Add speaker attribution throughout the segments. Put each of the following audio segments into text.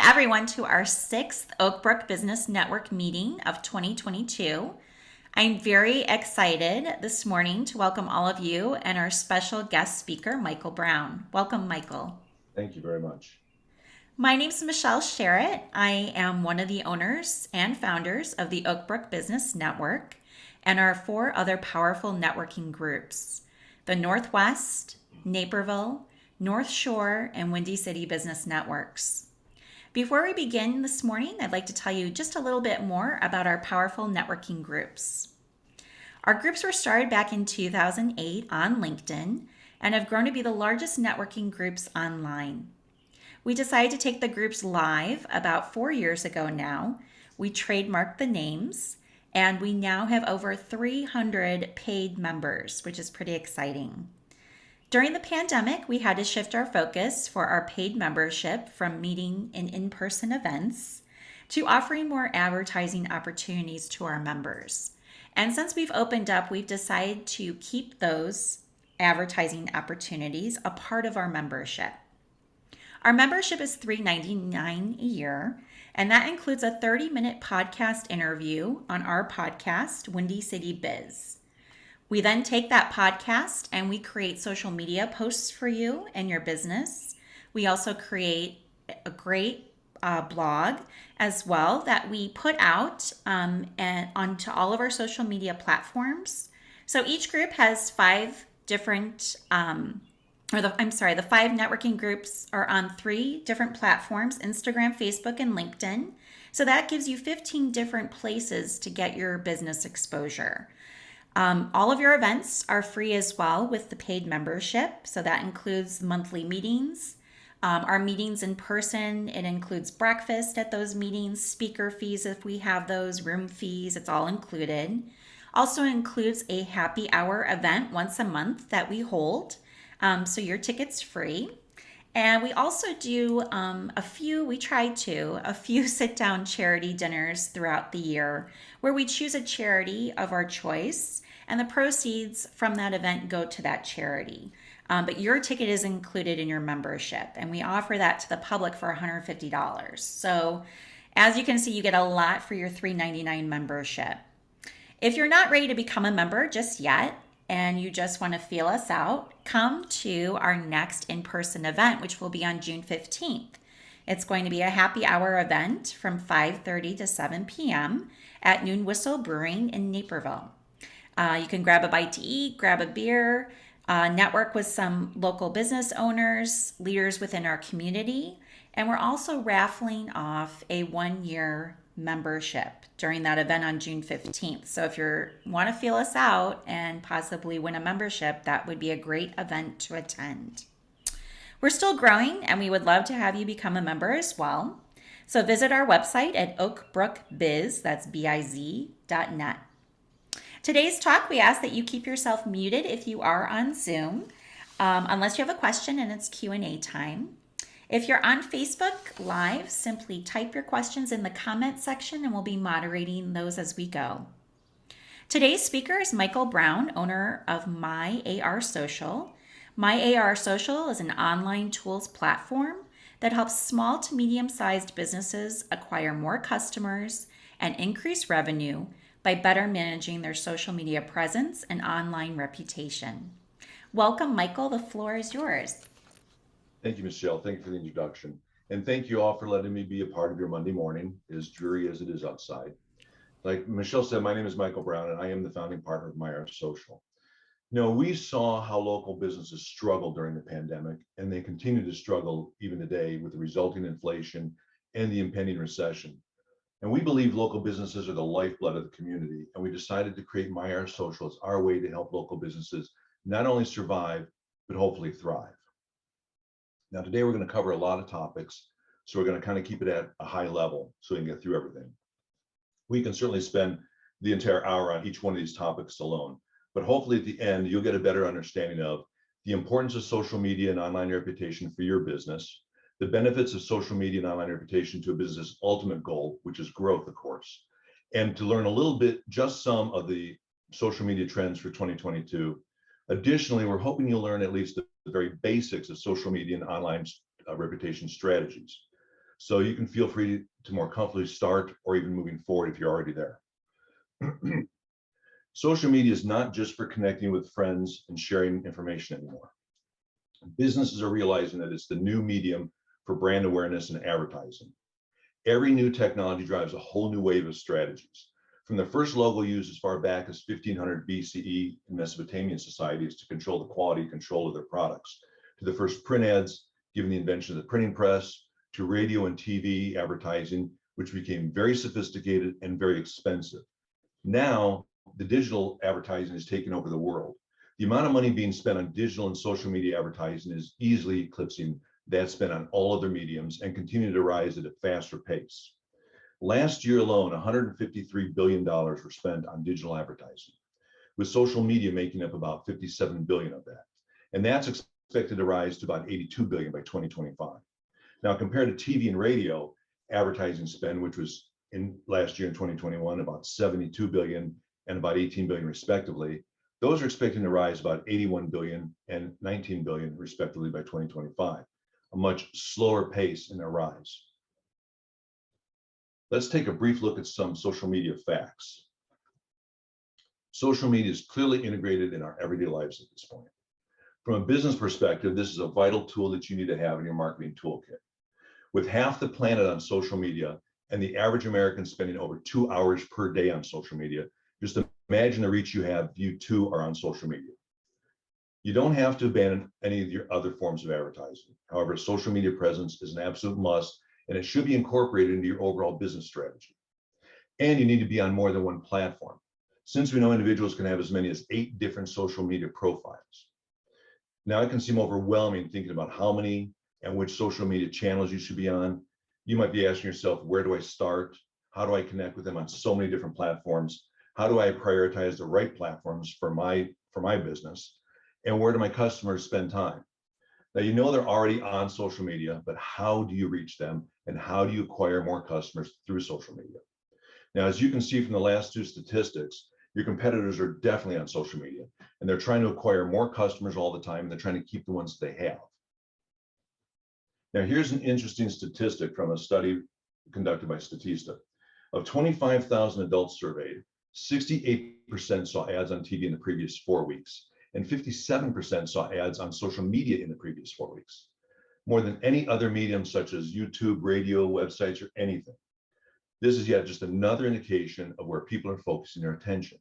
Speaker 1: everyone to our sixth Oakbrook Business Network meeting of 2022. I'm very excited this morning to welcome all of you and our special guest speaker, Michael Brown. Welcome, Michael.
Speaker 2: Thank you very much.
Speaker 1: My name is Michelle Sherritt. I am one of the owners and founders of the Oakbrook Business Network and our four other powerful networking groups: the Northwest, Naperville, North Shore, and Windy City Business Networks. Before we begin this morning, I'd like to tell you just a little bit more about our powerful networking groups. Our groups were started back in 2008 on LinkedIn and have grown to be the largest networking groups online. We decided to take the groups live about 4 years ago now. We trademarked the names, and we now have over 300 paid members, which is pretty exciting. During the pandemic, we had to shift our focus for our paid membership from meeting in-person events to offering more advertising opportunities to our members. And since we've opened up, we've decided to keep those advertising opportunities a part of our membership. Our membership is $3.99 a year, and that includes a 30-minute podcast interview on our podcast, Windy City Biz. We then take that podcast and we create social media posts for you and your business. We also create a great blog as well that we put out and onto all of our social media platforms. So each group has five different, the five networking groups are on 3 different platforms: Instagram, Facebook, and LinkedIn. So that gives you 15 different places to get your business exposure. All of your events are free as well with the paid membership. So that includes monthly meetings, our meetings in person. It includes breakfast at those meetings, speaker fees if we have those, room fees, it's all included. Also includes a happy hour event once a month that we hold. So your ticket's free. And we also do a few sit-down charity dinners throughout the year where we choose a charity of our choice, and the proceeds from that event go to that charity. But your ticket is included in your membership, and we offer that to the public for $150. So as you can see, you get a lot for your $3.99 membership. If you're not ready to become a member just yet, and you just want to feel us out, come to our next in-person event, which will be on June 15th. It's going to be a happy hour event from 5:30 to 7 p.m. at Noon Whistle Brewing in Naperville. You can grab a bite to eat, grab a beer, network with some local business owners, leaders within our community, and we're also raffling off a 1-year membership during that event on June 15th. So if you want to feel us out and possibly win a membership, that would be a great event to attend. We're still growing, and we would love to have you become a member as well. So visit our website at oakbrookbiz, that's biz.net. Today's talk, we ask that you keep yourself muted if you are on Zoom, unless you have a question and it's Q&A time. If you're on Facebook Live, simply type your questions in the comment section and we'll be moderating those as we go. Today's speaker is Michael Brown, owner of My AR Social. My AR Social is an online tools platform that helps small to medium-sized businesses acquire more customers and increase revenue by better managing their social media presence and online reputation. Welcome, Michael. The floor is yours.
Speaker 2: Thank you, Michelle. Thank you for the introduction. And thank you all for letting me be a part of your Monday morning, as dreary as it is outside. Like Michelle said, my name is Michael Brown, and I am the founding partner of My Social. We saw how local businesses struggled during the pandemic, and they continue to struggle even today with the resulting inflation and the impending recession. And we believe local businesses are the lifeblood of the community, and we decided to create My Social as our way to help local businesses not only survive, but hopefully thrive. Now, today we're going to cover a lot of topics, so we're going to kind of keep it at a high level so we can get through everything. We can certainly spend the entire hour on each one of these topics alone, but hopefully at the end, you'll get a better understanding of the importance of social media and online reputation for your business, the benefits of social media and online reputation to a business's ultimate goal, which is growth, of course, and to learn a little bit, just some of the social media trends for 2022. Additionally, we're hoping you'll learn at least the very basics of social media and online reputation strategies. So you can feel free to more comfortably start or even moving forward if you're already there. Social media is not just for connecting with friends and sharing information anymore. Businesses are realizing that it's the new medium for brand awareness and advertising. Every new technology drives a whole new wave of strategies. From the first logo used as far back as 1500 BCE in Mesopotamian societies to control the quality control of their products, to the first print ads, given the invention of the printing press, to radio and TV advertising, which became very sophisticated and very expensive. Now, the digital advertising has taken over the world. The amount of money being spent on digital and social media advertising is easily eclipsing that spent on all other mediums and continue to rise at a faster pace. Last year alone, $153 billion were spent on digital advertising, with social media making up about $57 billion of that. And that's expected to rise to about $82 billion by 2025. Now, compared to TV and radio advertising spend, which was in last year in 2021, about 72 billion and about 18 billion respectively, those are expecting to rise about 81 billion and 19 billion respectively by 2025, a much slower pace in their rise. Let's take a brief look at some social media facts. Social media is clearly integrated in our everyday lives at this point. From a business perspective, this is a vital tool that you need to have in your marketing toolkit. With half the planet on social media and the average American spending over 2 hours per day on social media, just imagine the reach you have if you too are on social media. You don't have to abandon any of your other forms of advertising. However, social media presence is an absolute must, and it should be incorporated into your overall business strategy. And you need to be on more than one platform, since we know individuals can have as many as 8 different social media profiles. Now, it can seem overwhelming thinking about how many and which social media channels you should be on. You might be asking yourself, where do I start? How do I connect with them on so many different platforms? How do I prioritize the right platforms for my business? And where do my customers spend time? Now, you know they're already on social media, but how do you reach them? And how do you acquire more customers through social media? Now, as you can see from the last 2 statistics, your competitors are definitely on social media, and they're trying to acquire more customers all the time, and they're trying to keep the ones they have. Now, here's an interesting statistic from a study conducted by Statista. Of 25,000 adults surveyed, 68% saw ads on TV in the previous 4 weeks, and 57% saw ads on social media in the previous 4 weeks, more than any other medium such as YouTube, radio, websites, or anything. This is yet just another indication of where people are focusing their attention.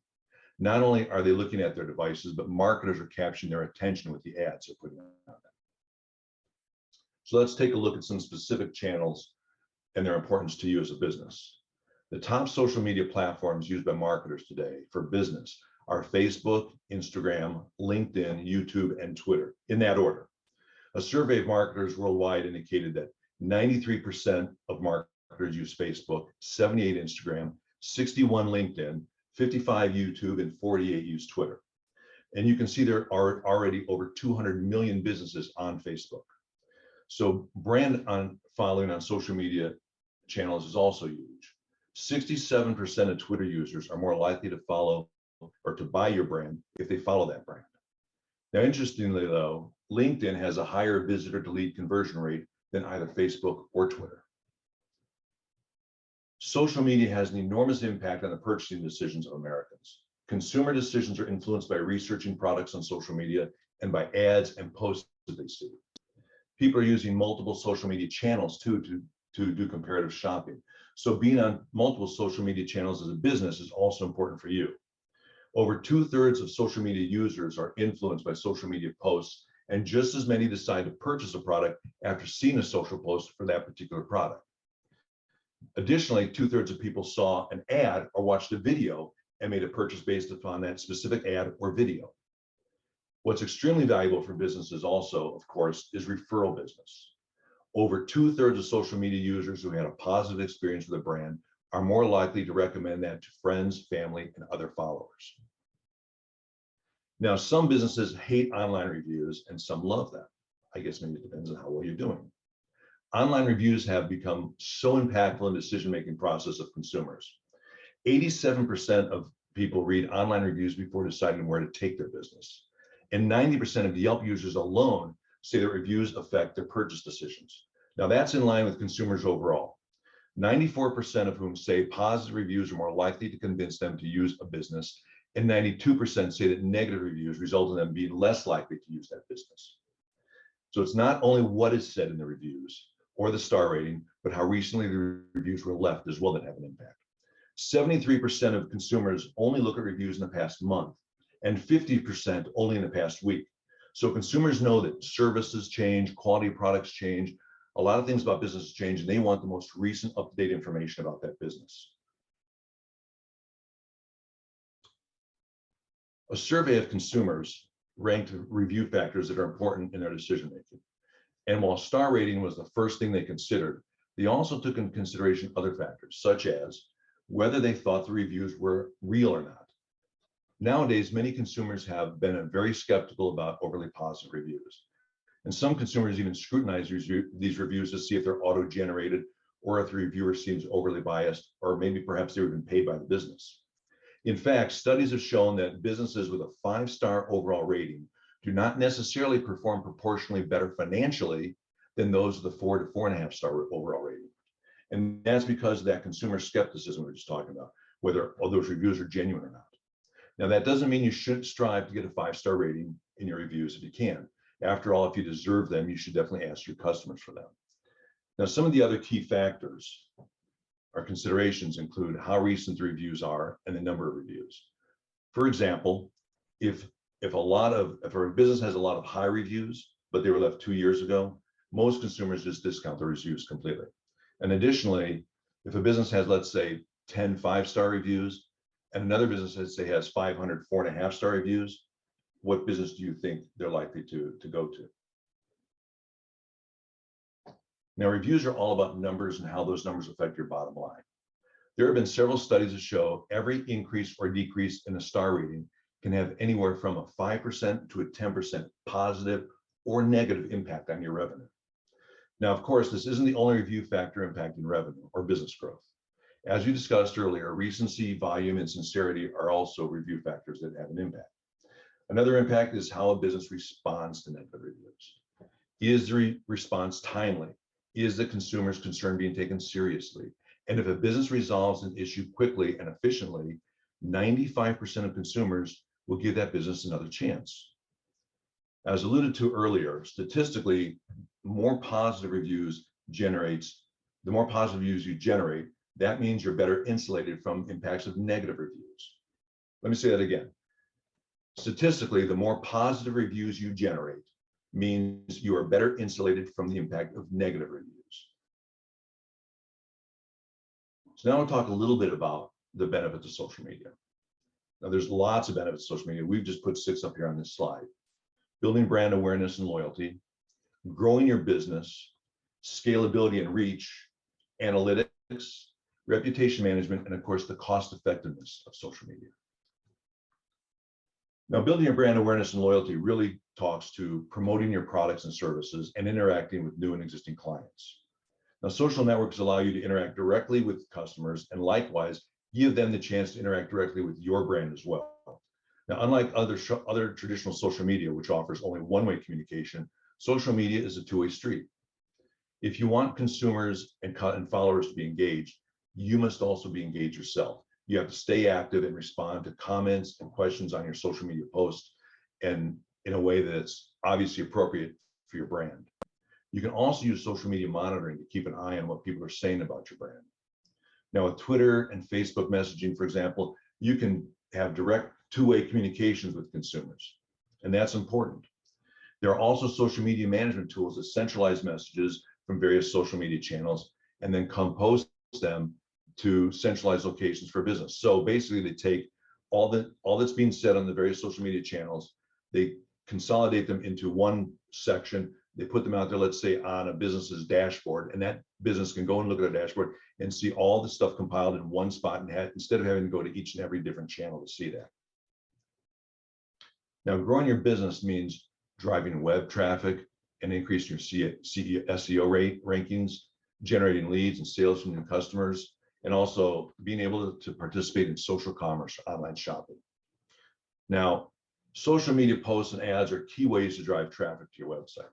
Speaker 2: Not only are they looking at their devices, but marketers are capturing their attention with the ads they're putting on them. So let's take a look at some specific channels and their importance to you as a business. The top social media platforms used by marketers today for business are Facebook, Instagram, LinkedIn, YouTube, and Twitter, in that order. A survey of marketers worldwide indicated that 93% of marketers use Facebook, 78 Instagram, 61 LinkedIn, 55 YouTube, and 48 use Twitter. And you can see there are already over 200 million businesses on Facebook. So brand following on social media channels is also huge. 67% of Twitter users are more likely to follow or to buy your brand if they follow that brand. Now, interestingly though, LinkedIn has a higher visitor to lead conversion rate than either Facebook or Twitter. Social media has an enormous impact on the purchasing decisions of Americans. Consumer decisions are influenced by researching products on social media and by ads and posts that they see. People are using multiple social media channels too to do comparative shopping. So being on multiple social media channels as a business is also important for you. Over 2/3 of social media users are influenced by social media posts, and just as many decide to purchase a product after seeing a social post for that particular product. Additionally, 2/3 of people saw an ad or watched a video and made a purchase based upon that specific ad or video. What's extremely valuable for businesses also, of course, is referral business. Over 2/3 of social media users who had a positive experience with a brand are more likely to recommend that to friends, family, and other followers. Now, some businesses hate online reviews and some love them. I guess maybe it depends on how well you're doing. Online reviews have become so impactful in the decision-making process of consumers. 87% of people read online reviews before deciding where to take their business. And 90% of Yelp users alone say that reviews affect their purchase decisions. Now that's in line with consumers overall. 94% of whom say positive reviews are more likely to convince them to use a business, and 92% say that negative reviews result in them being less likely to use that business. So it's not only what is said in the reviews or the star rating, but how recently the reviews were left as well that have an impact. 73% of consumers only look at reviews in the past month, and 50% only in the past week. So consumers know that services change, quality products change, a lot of things about business change, and they want the most recent up-to-date information about that business. A survey of consumers ranked review factors that are important in their decision-making. And while star rating was the first thing they considered, they also took into consideration other factors, such as whether they thought the reviews were real or not. Nowadays, many consumers have been very skeptical about overly positive reviews. And some consumers even scrutinize these reviews to see if they're auto-generated or if the reviewer seems overly biased, or maybe perhaps they've been paid by the business. In fact, studies have shown that businesses with a 5-star overall rating do not necessarily perform proportionally better financially than those with a 4 to 4.5-star overall rating. And that's because of that consumer skepticism we were just talking about, whether those reviews are genuine or not. Now, that doesn't mean you shouldn't strive to get a 5-star rating in your reviews if you can. After all, if you deserve them, you should definitely ask your customers for them. Now, some of the other key factors or considerations include how recent the reviews are and the number of reviews. For example, if a business has a lot of high reviews, but they were left 2 years ago, most consumers just discount the reviews completely. And additionally, if a business has, let's say, 10 5-star reviews, and another business, let's say, has 500 4.5-star reviews, what business do you think they're likely to go to? Now, reviews are all about numbers and how those numbers affect your bottom line. There have been several studies that show every increase or decrease in a star rating can have anywhere from a 5% to a 10% positive or negative impact on your revenue. Now, of course, this isn't the only review factor impacting revenue or business growth. As you discussed earlier, recency, volume, and sincerity are also review factors that have an impact. Another impact is how a business responds to negative reviews. Is the response timely? Is the consumer's concern being taken seriously? And if a business resolves an issue quickly and efficiently, 95% of consumers will give that business another chance. As alluded to earlier, statistically, the more positive reviews you generate, that means you're better insulated from impacts of negative reviews. Let me say that again. Statistically, the more positive reviews you generate means you are better insulated from the impact of negative reviews. So now I'll talk a little bit about the benefits of social media. Now, there's lots of benefits of social media. We've just put 6 up here on this slide. Building brand awareness and loyalty, growing your business, scalability and reach, analytics, reputation management, and of course, the cost effectiveness of social media. Now, building your brand awareness and loyalty really talks to promoting your products and services and interacting with new and existing clients. Now, social networks allow you to interact directly with customers and likewise give them the chance to interact directly with your brand as well. Now, unlike other traditional social media, which offers only one-way communication, social media is a two-way street. If you want consumers and followers to be engaged, you must also be engaged yourself. You have to stay active and respond to comments and questions on your social media posts and in a way that's obviously appropriate for your brand. You can also use social media monitoring to keep an eye on what people are saying about your brand. Now, with Twitter and Facebook messaging, for example, you can have direct two-way communications with consumers, and that's important. There are also social media management tools that centralize messages from various social media channels and then compose them to centralized locations for business. So basically, they take all that's being said on the various social media channels, they consolidate them into one section, they put them out there, let's say on a business's dashboard, and that business can go and look at a dashboard and see all the stuff compiled in one spot and instead of having to go to each and every different channel to see that. Now, growing your business means driving web traffic and increasing your SEO rankings, generating leads and sales from new customers, and also being able to participate in social commerce, online shopping. Now, social media posts and ads are key ways to drive traffic to your website.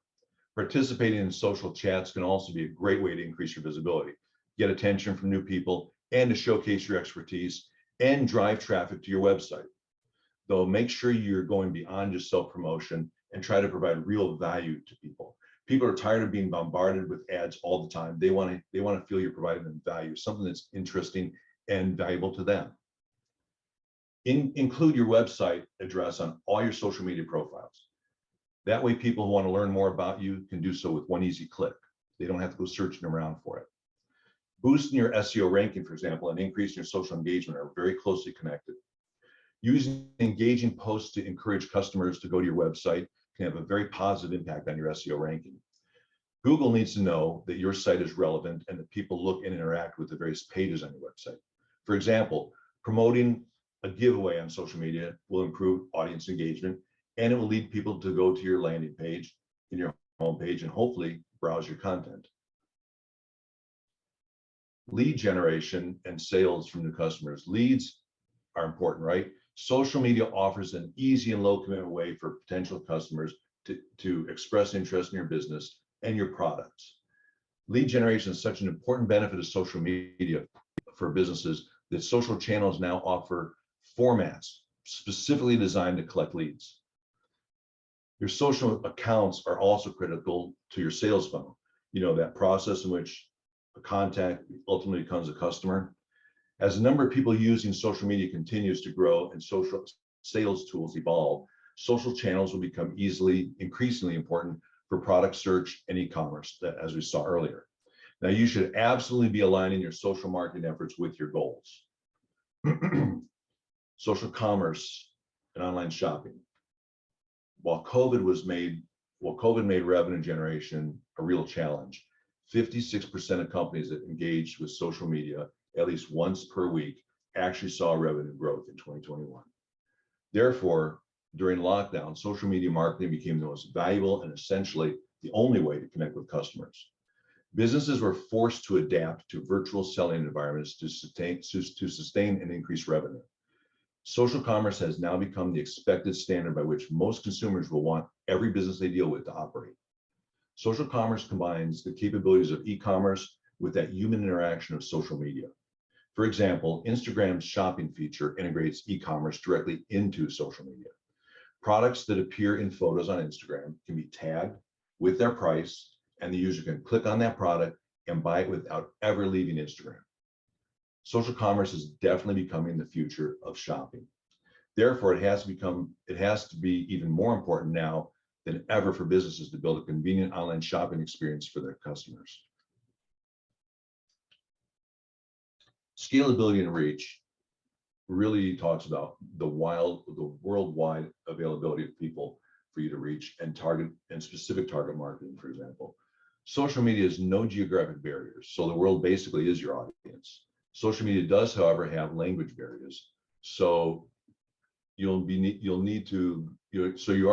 Speaker 2: Participating in social chats can also be a great way to increase your visibility, get attention from new people, and to showcase your expertise and drive traffic to your website. Though make sure you're going beyond just self-promotion and try to provide real value to people. People are tired of being bombarded with ads all the time. They want to feel you're providing them value, something that's interesting and valuable to them. Include your website address on all your social media profiles. That way, people who want to learn more about you can do so with one easy click. They don't have to go searching around for it. Boosting your SEO ranking, for example, and increasing your social engagement are very closely connected. Using engaging posts to encourage customers to go to your website can have a very positive impact on your SEO ranking. Google needs to know that your site is relevant and that people look and interact with the various pages on your website. For example, promoting a giveaway on social media will improve audience engagement, and it will lead people to go to your landing page in your homepage and hopefully browse your content. Lead generation and sales from new customers. Leads are important, right? Social media offers an easy and low commitment way for potential customers to express interest in your business and your products. Lead generation is such an important benefit of social media for businesses that social channels now offer formats specifically designed to collect leads. Your social accounts are also critical to your sales funnel. You know, that process in which a contact ultimately becomes a customer. As the number of people using social media continues to grow and social sales tools evolve, social channels will become increasingly important for product search and e-commerce, as we saw earlier. Now, you should absolutely be aligning your social marketing efforts with your goals. Social commerce and online shopping. While COVID made revenue generation a real challenge, 56% of companies that engaged with social media at least once per week actually saw revenue growth in 2021. Therefore, during lockdown, social media marketing became the most valuable and essentially the only way to connect with customers. Businesses were forced to adapt to virtual selling environments to sustain and increase revenue. Social commerce has now become the expected standard by which most consumers will want every business they deal with to operate. Social commerce combines the capabilities of e-commerce with that human interaction of social media. For example, Instagram's shopping feature integrates e-commerce directly into social media. Products that appear in photos on Instagram can be tagged with their price, and the user can click on that product and buy it without ever leaving Instagram. Social commerce is definitely becoming the future of shopping. Therefore, it has to be even more important now than ever for businesses to build a convenient online shopping experience for their customers. Scalability and reach really talks about the worldwide availability of people for you to reach and target and specific target marketing, for example. Social media has no geographic barriers, so the world basically is your audience. Social media does, however, have language barriers, so you are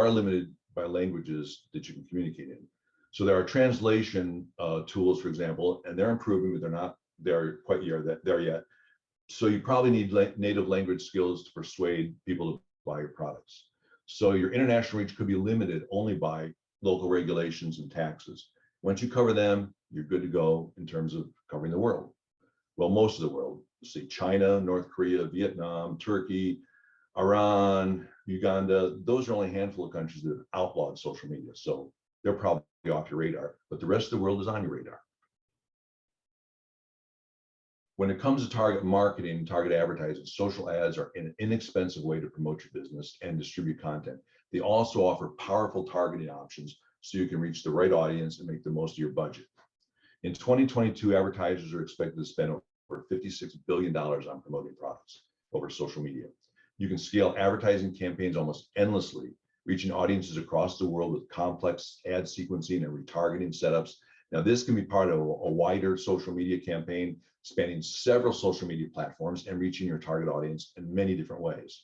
Speaker 2: limited by languages that you can communicate in. So there are translation tools, for example, and they're improving, but they're not there quite there yet. So you probably need native language skills to persuade people to buy your products. So your international reach could be limited only by local regulations and taxes. Once you cover them, you're good to go in terms of covering the world. Well, most of the world, say China, North Korea, Vietnam, Turkey, Iran, Uganda, those are only a handful of countries that have outlawed social media. So they're probably off your radar, but the rest of the world is on your radar. When it comes to target marketing and target advertising, social ads are an inexpensive way to promote your business and distribute content. They also offer powerful targeting options so you can reach the right audience and make the most of your budget. In 2022, advertisers are expected to spend over $56 billion on promoting products over social media. You can scale advertising campaigns almost endlessly, reaching audiences across the world with complex ad sequencing and retargeting setups. Now, this can be part of a wider social media campaign spanning several social media platforms and reaching your target audience in many different ways.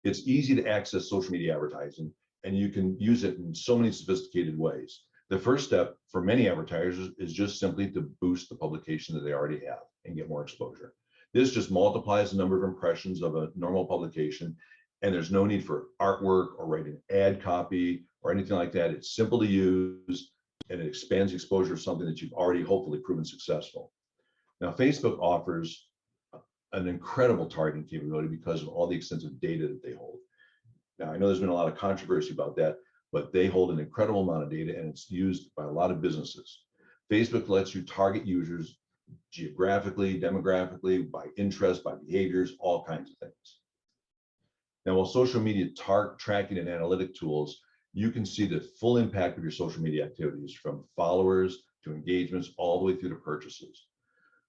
Speaker 2: It's easy to access social media advertising, and you can use it in so many sophisticated ways. The first step for many advertisers is just simply to boost the publication that they already have and get more exposure. This just multiplies the number of impressions of a normal publication, and there's no need for artwork or writing ad copy or anything like that. It's simple to use, and it expands the exposure of something that you've already hopefully proven successful. Now, Facebook offers an incredible targeting capability because of all the extensive data that they hold. Now, I know there's been a lot of controversy about that, but they hold an incredible amount of data and it's used by a lot of businesses. Facebook lets you target users geographically, demographically, by interest, by behaviors, all kinds of things. Now, while social media tracking and analytic tools, you can see the full impact of your social media activities, from followers to engagements, all the way through to purchases.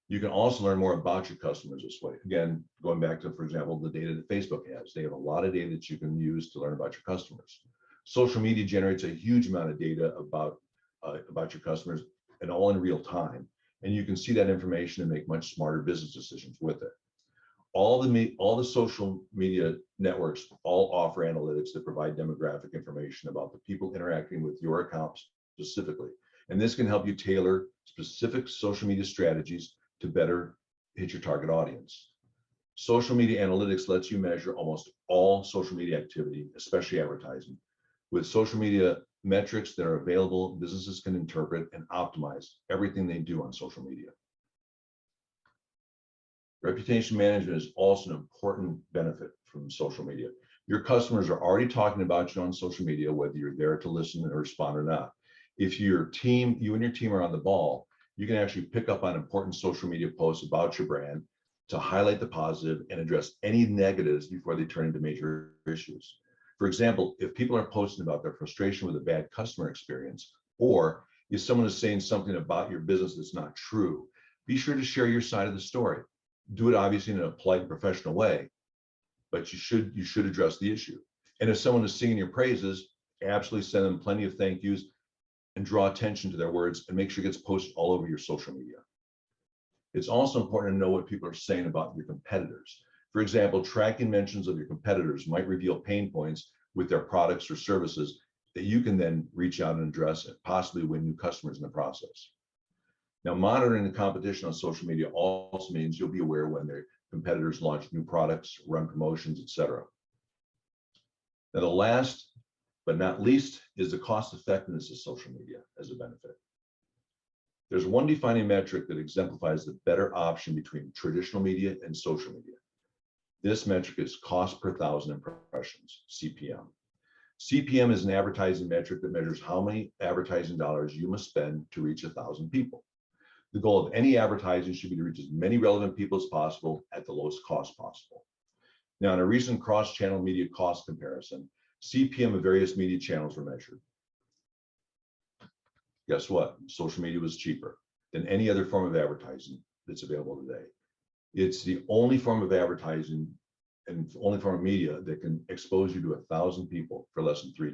Speaker 2: You can also learn more about your customers this way. Again, going back to, for example, the data that Facebook has. They have a lot of data that you can use to learn about your customers. Social media generates a huge amount of data about your customers, and all in real time. And you can see that information and make much smarter business decisions with it. All the social media networks all offer analytics that provide demographic information about the people interacting with your accounts specifically. And this can help you tailor specific social media strategies to better hit your target audience. Social media analytics lets you measure almost all social media activity, especially advertising. With social media metrics that are available, businesses can interpret and optimize everything they do on social media. Reputation management is also an important benefit from social media. Your customers are already talking about you on social media, whether you're there to listen and respond or not. If you and your team are on the ball, you can actually pick up on important social media posts about your brand to highlight the positive and address any negatives before they turn into major issues. For example, if people are posting about their frustration with a bad customer experience, or if someone is saying something about your business that's not true, be sure to share your side of the story. Do it obviously in a polite and professional way, but you should address the issue. And if someone is singing your praises, absolutely send them plenty of thank yous and draw attention to their words, and make sure it gets posted all over your social media. It's also important to know what people are saying about your competitors. For example, tracking mentions of your competitors might reveal pain points with their products or services that you can then reach out and address and possibly win new customers in the process. Now, monitoring the competition on social media also means you'll be aware when their competitors launch new products, run promotions, etc. Now, the last but not least is the cost effectiveness of social media as a benefit. There's one defining metric that exemplifies the better option between traditional media and social media. This metric is cost per thousand impressions, CPM. CPM is an advertising metric that measures how many advertising dollars you must spend to reach 1,000 people. The goal of any advertising should be to reach as many relevant people as possible at the lowest cost possible. Now, in a recent cross-channel media cost comparison, CPM of various media channels were measured. Guess what? Social media was cheaper than any other form of advertising that's available today. It's the only form of advertising and only form of media that can expose you to 1,000 people for less than $3.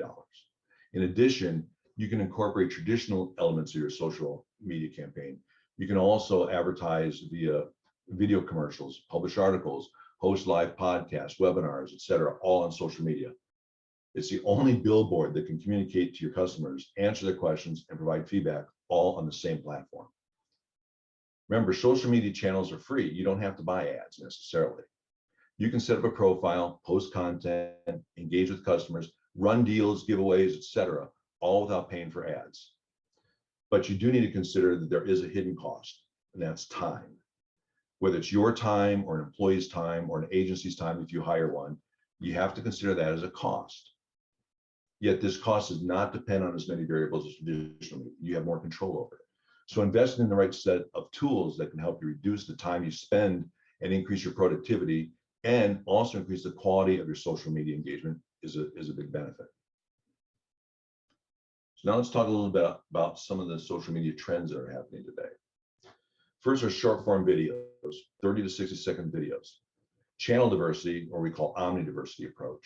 Speaker 2: In addition, you can incorporate traditional elements of your social media campaign. You can also advertise via video commercials, publish articles, host live podcasts, webinars, etc., all on social media. It's the only billboard that can communicate to your customers, answer their questions, and provide feedback all on the same platform. Remember, social media channels are free. You don't have to buy ads necessarily. You can set up a profile, post content, engage with customers, run deals, giveaways, etc., all without paying for ads. But you do need to consider that there is a hidden cost, and that's time. Whether it's your time or an employee's time or an agency's time, if you hire one, you have to consider that as a cost. Yet this cost does not depend on as many variables as traditionally. You have more control over it. So investing in the right set of tools that can help you reduce the time you spend and increase your productivity, and also increase the quality of your social media engagement is a big benefit. So now let's talk a little bit about some of the social media trends that are happening today. First are short form videos, 30 to 60-second videos. Channel diversity, or we call omnidiversity approach.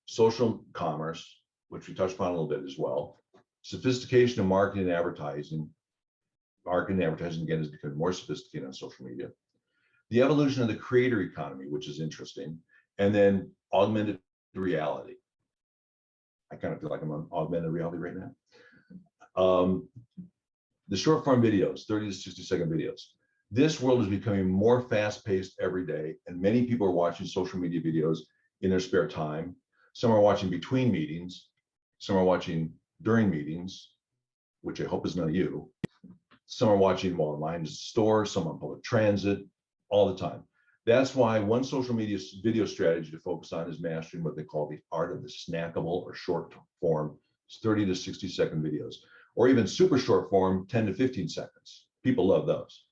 Speaker 2: Social commerce, which we touched upon a little bit as well. Sophistication of marketing and advertising. Marketing and advertising, again, is becoming more sophisticated on social media. The evolution of the creator economy, which is interesting. And then augmented reality. I kind of feel like I'm on augmented reality right now. The short form videos, 30 to 60-second videos. This world is becoming more fast-paced every day, and many people are watching social media videos in their spare time. Some are watching between meetings. Some are watching during meetings. which I hope is none of you. Some are watching while online in the store, some on public transit, all the time. That's why one social media video strategy to focus on is mastering what they call the art of the snackable or short form 30 to 60-second videos, or even super short form 10 to 15 seconds. People love those.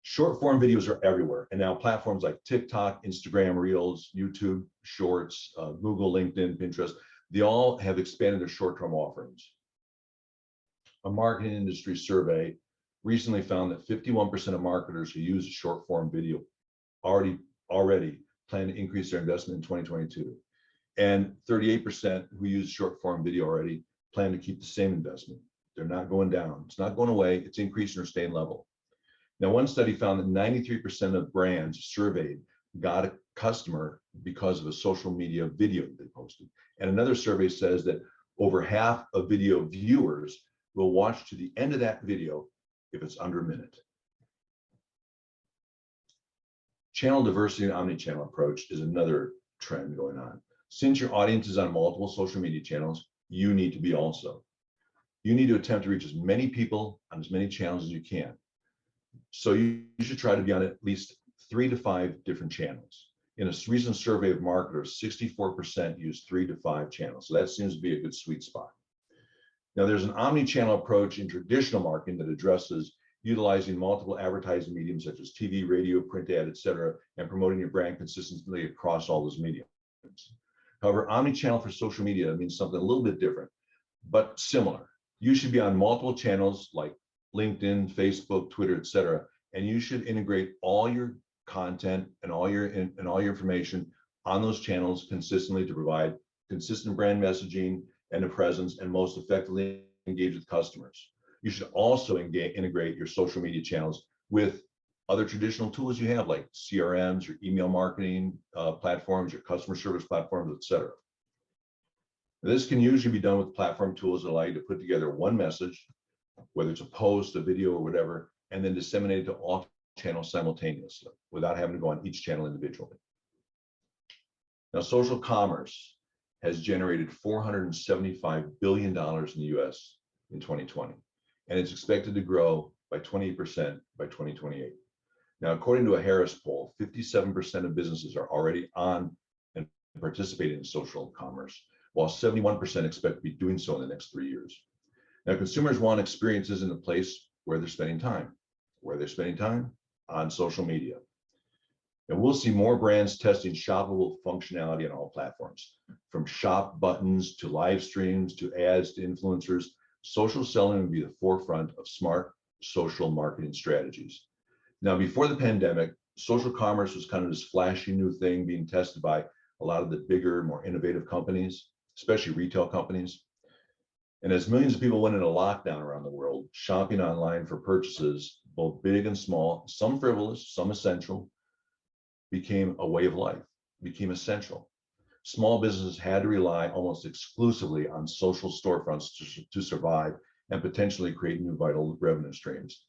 Speaker 2: Short form videos are everywhere. And now platforms like TikTok, Instagram Reels, YouTube Shorts, Google, LinkedIn, Pinterest, they all have expanded their short-term offerings. A marketing industry survey recently found that 51% of marketers who use short form video already plan to increase their investment in 2022. And 38% who use short form video already plan to keep the same investment. They're not going down. It's not going away. It's increasing or staying level. Now, one study found that 93% of brands surveyed got a customer because of a social media video they posted. And another survey says that over half of video viewers will watch to the end of that video if it's under a minute. Channel diversity and omni-channel approach is another trend going on. Since your audience is on multiple social media channels, you need to be also. You need to attempt to reach as many people on as many channels as you can. So you should try to be on at least 3 to 5 different channels. In a recent survey of marketers, 64% use 3 to 5 channels. So that seems to be a good sweet spot. Now, there's an omni-channel approach in traditional marketing that addresses utilizing multiple advertising mediums such as TV, radio, print ad, et cetera, and promoting your brand consistently across all those mediums. However, omni-channel for social media means something a little bit different, but similar. You should be on multiple channels like LinkedIn, Facebook, Twitter, et cetera, and you should integrate all your content and all your information on those channels consistently to provide consistent brand messaging and a presence, and most effectively engage with customers. You should also integrate your social media channels with other traditional tools you have, like CRMs, your email marketing platforms, your customer service platforms, et cetera. This can usually be done with platform tools that allow you to put together one message, whether it's a post, a video, or whatever, and then disseminate it to all channels simultaneously without having to go on each channel individually. Now, social commerce has generated $475 billion in the US in 2020, and it's expected to grow by 20% by 2028. Now, according to a Harris poll, 57% of businesses are already on and participating in social commerce, while 71% expect to be doing so in the next 3 years. Now, consumers want experiences in a place where they're spending time. Where they're spending time? On social media. And we'll see more brands testing shoppable functionality on all platforms, from shop buttons to live streams to ads to influencers. Social selling will be the forefront of smart social marketing strategies. Now, before the pandemic, social commerce was kind of this flashy new thing being tested by a lot of the bigger, more innovative companies, especially retail companies. And as millions of people went into lockdown around the world, shopping online for purchases, both big and small, some frivolous, some essential, became a way of life, became essential. Small businesses had to rely almost exclusively on social storefronts to survive and potentially create new vital revenue streams.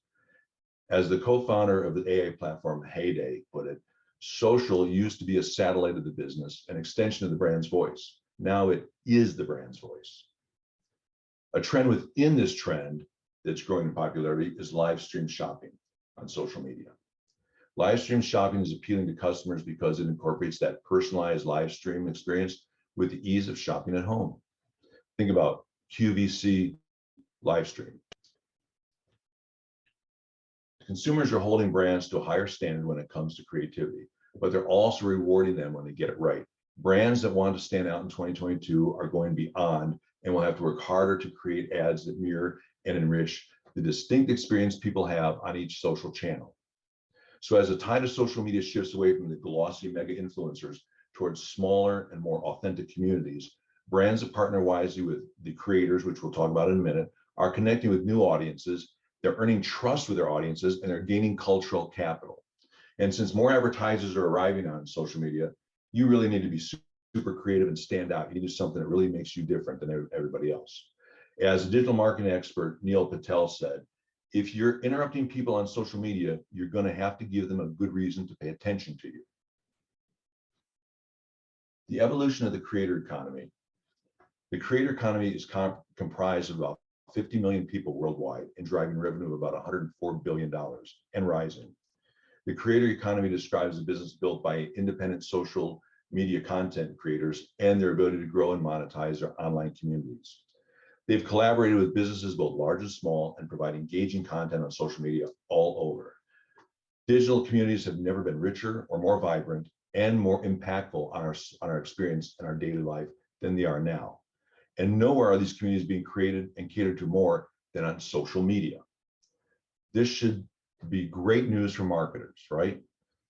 Speaker 2: As the co-founder of the AI platform Heyday put it, social used to be a satellite of the business, an extension of the brand's voice. Now it is the brand's voice. A trend within this trend that's growing in popularity is live stream shopping on social media. Live stream shopping is appealing to customers because it incorporates that personalized live stream experience with the ease of shopping at home. Think about QVC live stream. Consumers are holding brands to a higher standard when it comes to creativity, but they're also rewarding them when they get it right. Brands that want to stand out in 2022 are going beyond and will have to work harder to create ads that mirror and enrich the distinct experience people have on each social channel. So as the tide of social media shifts away from the glossy mega influencers towards smaller and more authentic communities, brands that partner wisely with the creators, which we'll talk about in a minute, are connecting with new audiences. They're earning trust with their audiences and they're gaining cultural capital. And since more advertisers are arriving on social media, you really need to be super creative and stand out. You need to do something that really makes you different than everybody else. As a digital marketing expert, Neil Patel said, if you're interrupting people on social media, you're going to have to give them a good reason to pay attention to you. The evolution of the creator economy. The creator economy is comprised of about 50 million people worldwide and driving revenue of about $104 billion and rising. The creator economy describes a business built by independent social media content creators and their ability to grow and monetize their online communities. They've collaborated with businesses both large and small and provide engaging content on social media all over. Digital communities have never been richer or more vibrant and more impactful on our experience and our daily life than they are now. And nowhere are these communities being created and catered to more than on social media. This should be great news for marketers, right?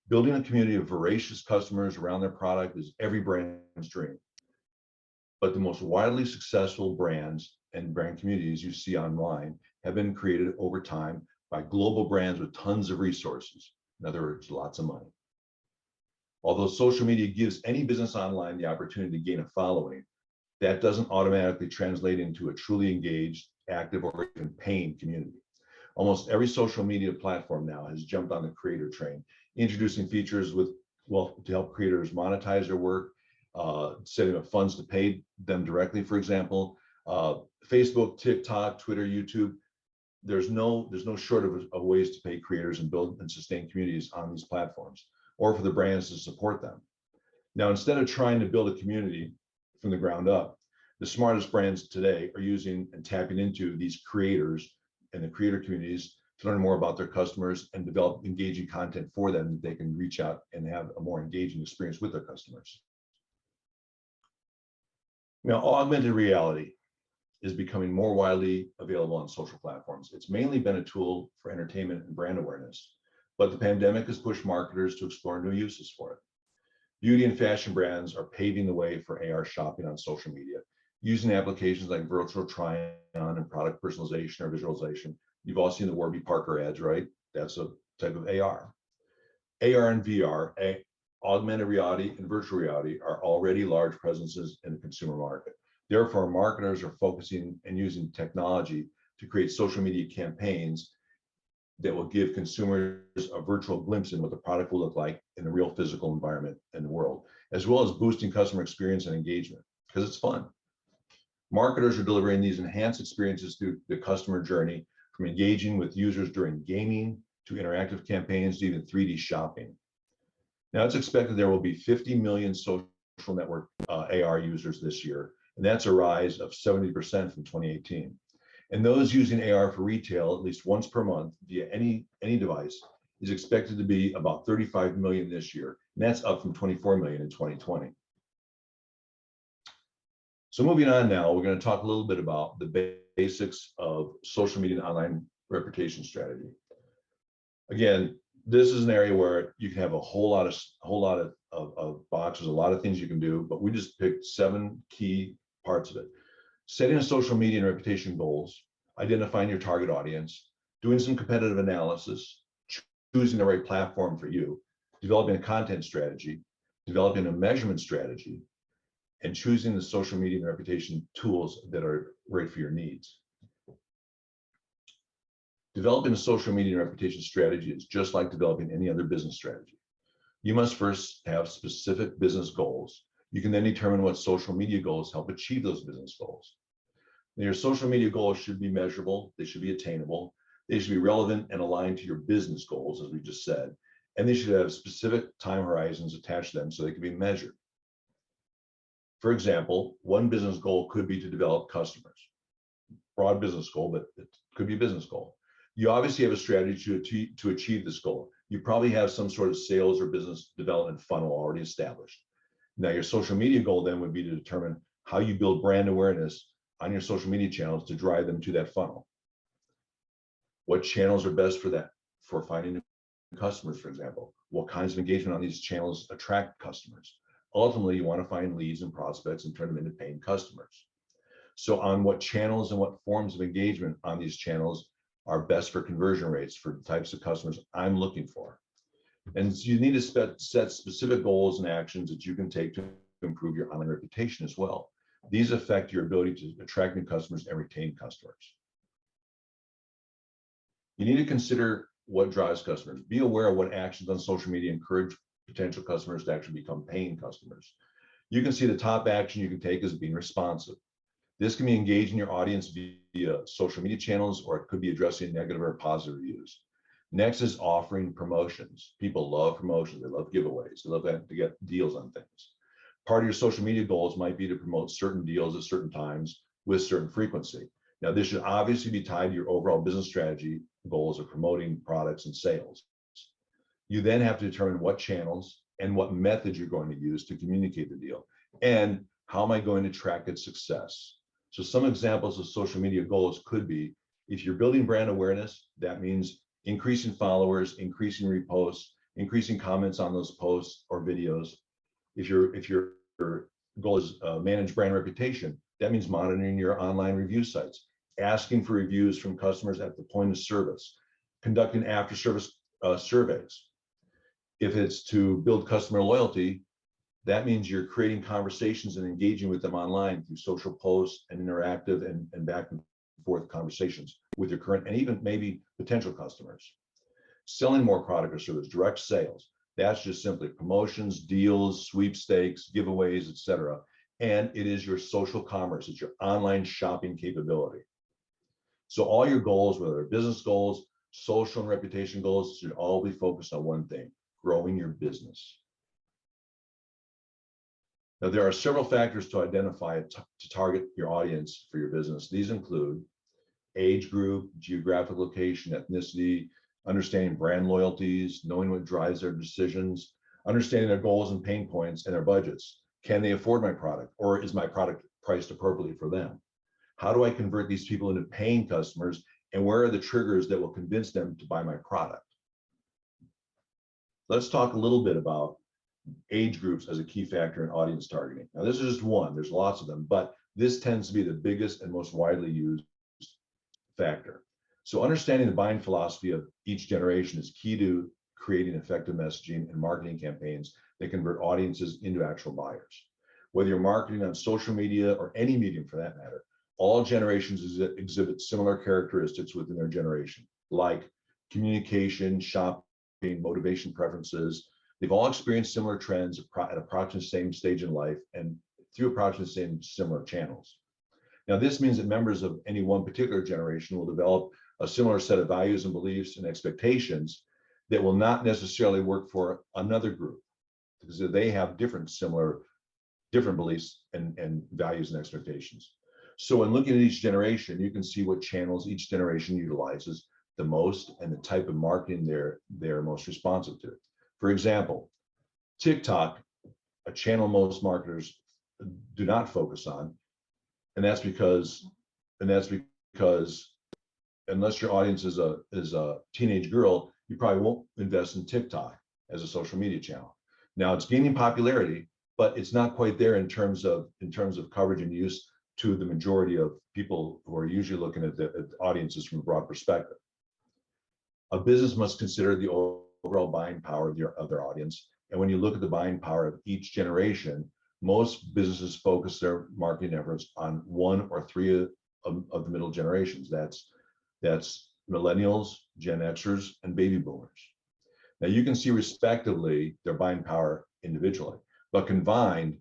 Speaker 2: Building a community of voracious customers around their product is every brand's dream. But the most widely successful brands and brand communities you see online have been created over time by global brands with tons of resources. In other words, lots of money. Although social media gives any business online the opportunity to gain a following, that doesn't automatically translate into a truly engaged, active, or even paying community. Almost every social media platform now has jumped on the creator train, introducing features to help creators monetize their work, setting up funds to pay them directly, for example. Facebook, TikTok, Twitter, YouTube, there's no shortage of ways to pay creators and build and sustain communities on these platforms, or for the brands to support them. Now, instead of trying to build a community from the ground up, the smartest brands today are using and tapping into these creators and the creator communities to learn more about their customers and develop engaging content for them that they can reach out and have a more engaging experience with their customers. Now, augmented reality is becoming more widely available on social platforms. It's mainly been a tool for entertainment and brand awareness, but the pandemic has pushed marketers to explore new uses for it. Beauty and fashion brands are paving the way for AR shopping on social media, using applications like virtual try-on and product personalization or visualization. You've all seen the Warby Parker ads, right? That's a type of AR. AR and VR, augmented reality and virtual reality, are already large presences in the consumer market. Therefore, marketers are focusing and using technology to create social media campaigns that will give consumers a virtual glimpse into what the product will look like in the real physical environment in the world, as well as boosting customer experience and engagement, because it's fun. Marketers are delivering these enhanced experiences through the customer journey, from engaging with users during gaming to interactive campaigns to even 3D shopping. Now, it's expected there will be 50 million social network AR users this year, and that's a rise of 70% from 2018. And those using AR for retail at least once per month via any device is expected to be about 35 million this year, and that's up from 24 million in 2020. So moving on now, we're going to talk a little bit about the basics of social media and online reputation strategy. Again, this is an area where you can have a whole lot of boxes, a lot of things you can do, but we just picked 7 key parts of it. Setting a social media and reputation goals, identifying your target audience, doing some competitive analysis, choosing the right platform for you, developing a content strategy, developing a measurement strategy, and choosing the social media and reputation tools that are right for your needs. Developing a social media and reputation strategy is just like developing any other business strategy. You must first have specific business goals. You can then determine what social media goals help achieve those business goals. Now, your social media goals should be measurable, they should be attainable, they should be relevant and aligned to your business goals, as we just said, and they should have specific time horizons attached to them so they can be measured. For example, one business goal could be to develop customers. Broad business goal, but it could be a business goal. You obviously have a strategy to achieve this goal. You probably have some sort of sales or business development funnel already established. Now, your social media goal then would be to determine how you build brand awareness on your social media channels to drive them to that funnel. What channels are best for that, for finding new customers, for example? What kinds of engagement on these channels attract customers? Ultimately, you want to find leads and prospects and turn them into paying customers. So on what channels and what forms of engagement on these channels are best for conversion rates for the types of customers I'm looking for? And so you need to set specific goals and actions that you can take to improve your online reputation as well. These affect your ability to attract new customers and retain customers. You need to consider what drives customers. Be aware of what actions on social media encourage potential customers to actually become paying customers. You can see the top action you can take is being responsive. This can be engaging your audience via social media channels, or it could be addressing negative or positive reviews. Next is offering promotions. People love promotions. They love giveaways. They love to get deals on things. Part of your social media goals might be to promote certain deals at certain times with certain frequency. Now, this should obviously be tied to your overall business strategy goals of promoting products and sales. You then have to determine what channels and what methods you're going to use to communicate the deal. And how am I going to track its success? So some examples of social media goals could be, if you're building brand awareness, that means increasing followers, increasing reposts, increasing comments on those posts or videos. If your goal is manage brand reputation, that means monitoring your online review sites, asking for reviews from customers at the point of service, conducting after service surveys. If it's to build customer loyalty, that means you're creating conversations and engaging with them online through social posts and interactive and back and forth conversations with your current and even maybe potential customers. Selling more product or service, direct sales. That's just simply promotions, deals, sweepstakes, giveaways, etc. And it is your social commerce. It's your online shopping capability. So all your goals, whether they're business goals, social and reputation goals, should all be focused on one thing: growing your business. Now, there are several factors to identify to target your audience for your business. These include age group, geographic location, ethnicity, understanding brand loyalties, knowing what drives their decisions, understanding their goals and pain points and their budgets. Can they afford my product, or is my product priced appropriately for them? How do I convert these people into paying customers, and where are the triggers that will convince them to buy my product? Let's talk a little bit about age groups as a key factor in audience targeting. Now, this is just one, there's lots of them, but this tends to be the biggest and most widely used factor. So understanding the buying philosophy of each generation is key to creating effective messaging and marketing campaigns that convert audiences into actual buyers. Whether you're marketing on social media or any medium for that matter, all generations exhibit similar characteristics within their generation, like communication, shopping, motivation, preferences. They've all experienced similar trends at approximately the same stage in life and through approximately the same similar channels. Now, this means that members of any one particular generation will develop a similar set of values and beliefs and expectations that will not necessarily work for another group, because they have different beliefs and values and expectations. So when looking at each generation, you can see what channels each generation utilizes the most and the type of marketing they're most responsive to. For example, TikTok, a channel most marketers do not focus on, and that's because unless your audience is a teenage girl, you probably won't invest in TikTok as a social media channel. Now, it's gaining popularity, but it's not quite there in terms of coverage and use to the majority of people who are usually looking at the audiences from a broad perspective. A business must consider the overall buying power of their audience. And when you look at the buying power of each generation, most businesses focus their marketing efforts on one or three of the middle generations. That's millennials, Gen Xers, and baby boomers. Now, you can see respectively their buying power individually, but combined,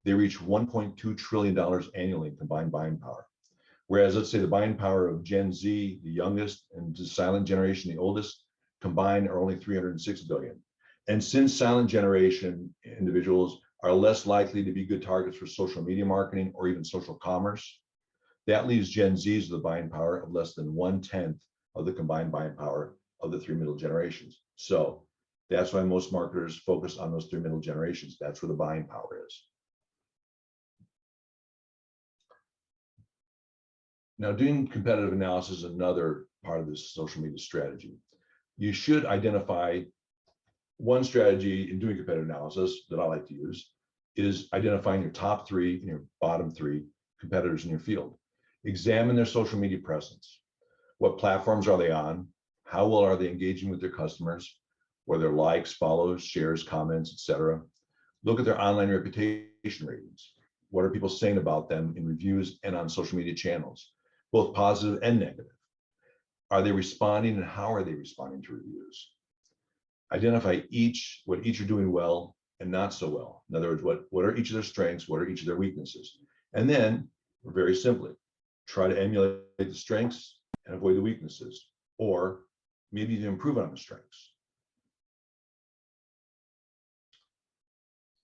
Speaker 2: they reach $1.2 trillion annually in combined buying power. Whereas, let's say the buying power of Gen Z, the youngest, and the silent generation, the oldest, combined are only 306 billion. And since silent generation individuals are less likely to be good targets for social media marketing or even social commerce, that leaves Gen Z's with a buying power of less than 1/10 of the combined buying power of the three middle generations. So that's why most marketers focus on those three middle generations. That's where the buying power is. Now, doing competitive analysis is another part of this social media strategy. You should identify one strategy in doing competitive analysis that I like to use is identifying your top three and your bottom three competitors in your field. Examine their social media presence. What platforms are they on? How well are they engaging with their customers? Whether likes, follows, shares, comments, etc. Look at their online reputation ratings. What are people saying about them in reviews and on social media channels, both positive and negative? Are they responding, and how are they responding to reviews? Identify what each are doing well and not so well. In other words, what are each of their strengths? What are each of their weaknesses? And then Very simply, try to emulate the strengths and avoid the weaknesses, or maybe even improve on the strengths.